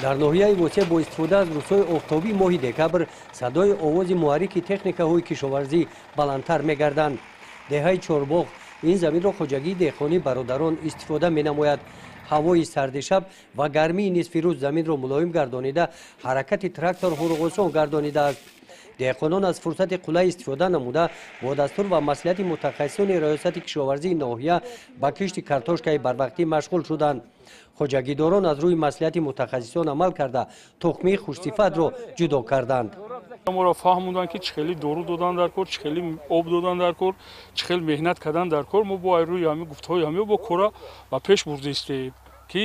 дар ноҳияи восеъ бо истифода аз рӯзҳои офтобии моҳи декабр садои овози муҳаррики техникаҳои кишоварзӣ баландтар мегарданд. деҳаи чорбоғ ин заминро хоҷагии деҳқонӣ бародарон истифода менамояд. ҳавои сарди шаб ва гармии нисфи рӯз заминро мулоим гардонида ҳаракати тракторҳоро осон гардонидааст. деҳқонон аз фурсати қулай истифода намуда бо дастур ва маслиҳати мутахассисони риёсати кишоварзии ноҳия ба кишти картошкаи барвақтӣ машғул шуданд. хоҷагидорон аз рӯи маслиҳати мутахассисон амал карда тухмии хушсифатро ҷудо карданд. моро фаҳмонданд ки чӣ хеле дору додан дар кор, чӣ хеле об додан дар кор, чӣ хеле меҳнат кардан дар кор. мо бо рӯи ҳамин гуфтаҳои ҳамин бо кора ба пеш бурдистем ки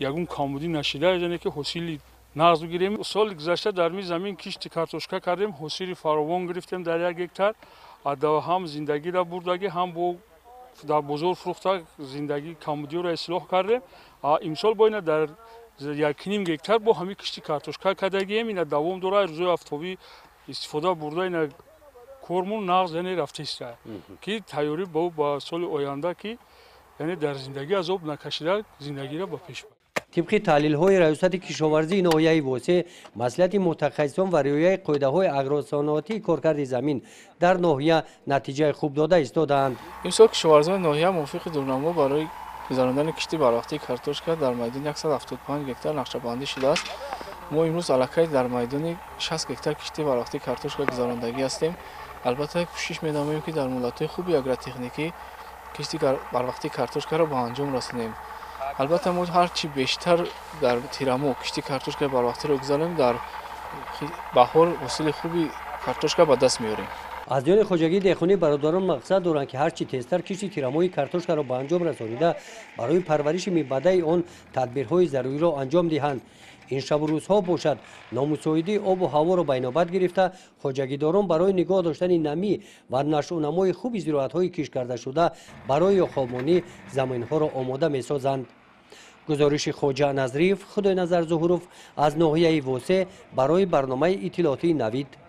ягон камбудӣ нашида яъне ки ҳосили нағз бигирем. соли гузашта дар ми замин кишти картошка кардем, ҳосили фаровон гирифтем дар 1 гектар. ҳам зиндагиро бурдагӣ, ҳам бо дар бозор фурӯхта зиндагии камбудиро ислоҳ кардем. имсол бо ина дар 1,5 гектар бо ҳамин кишти картошка кардагием. ина давом дора, рӯзои афтобӣ истифода бурда ина кормон нағз яъне рафтаиста ки тайёрӣ ба соли оянда ки яъне дар зиндагӣ азоб накашида зиндагиро ба пеш бард. тибқи таҳлилҳои раёсати кишоварзии ноҳияи восеъ маслиҳати мутахассисон ва риояи қоидаҳои агросаноатии коркарди замин дар ноҳия натиҷаи хуб дода истодаанд. имсол кишоварзони ноҳия мувофиқи дурнамо барои гузарондани кишти барвақтии картошка дар майдони 175 гектар нақшабандӣ шудааст. мо имрӯз аллакай дар майдони 60 гектар кишти барвақтии картошка гузарондагӣ ҳастем. албатта кӯшиш менамоем ки дар муҳлатҳои хуби агротехникӣ кишти барвақтии картошкаро ба анҷом расонем. албатта мо ҳарчи бештар дар тирамо кишти картошкаи барвақтиро гузаронем, дар баҳор ҳосили хуби картошка ба даст меорем. аз ҷони хоҷагии деҳқонӣ бародарон мақсад доранд ки ҳарчи тезтар кишти тирамои картошкаро ба анҷом расонида барои парвариши мебаъдаи он тадбирҳои заруриро анҷом диҳанд. ин шабу рӯзҳо бошад номусоидии обу ҳаворо ба инобат гирифта хоҷагидорон барои нигоҳ доштани намӣ ва нашъунамои хуби зироатҳои кишкардашуда барои ёховмонӣ заминҳоро омода месозанд. гузориши хоҷа назриев, худойназар зуҳуров аз ноҳияи восеъ барои барномаи иттилоотии Навид.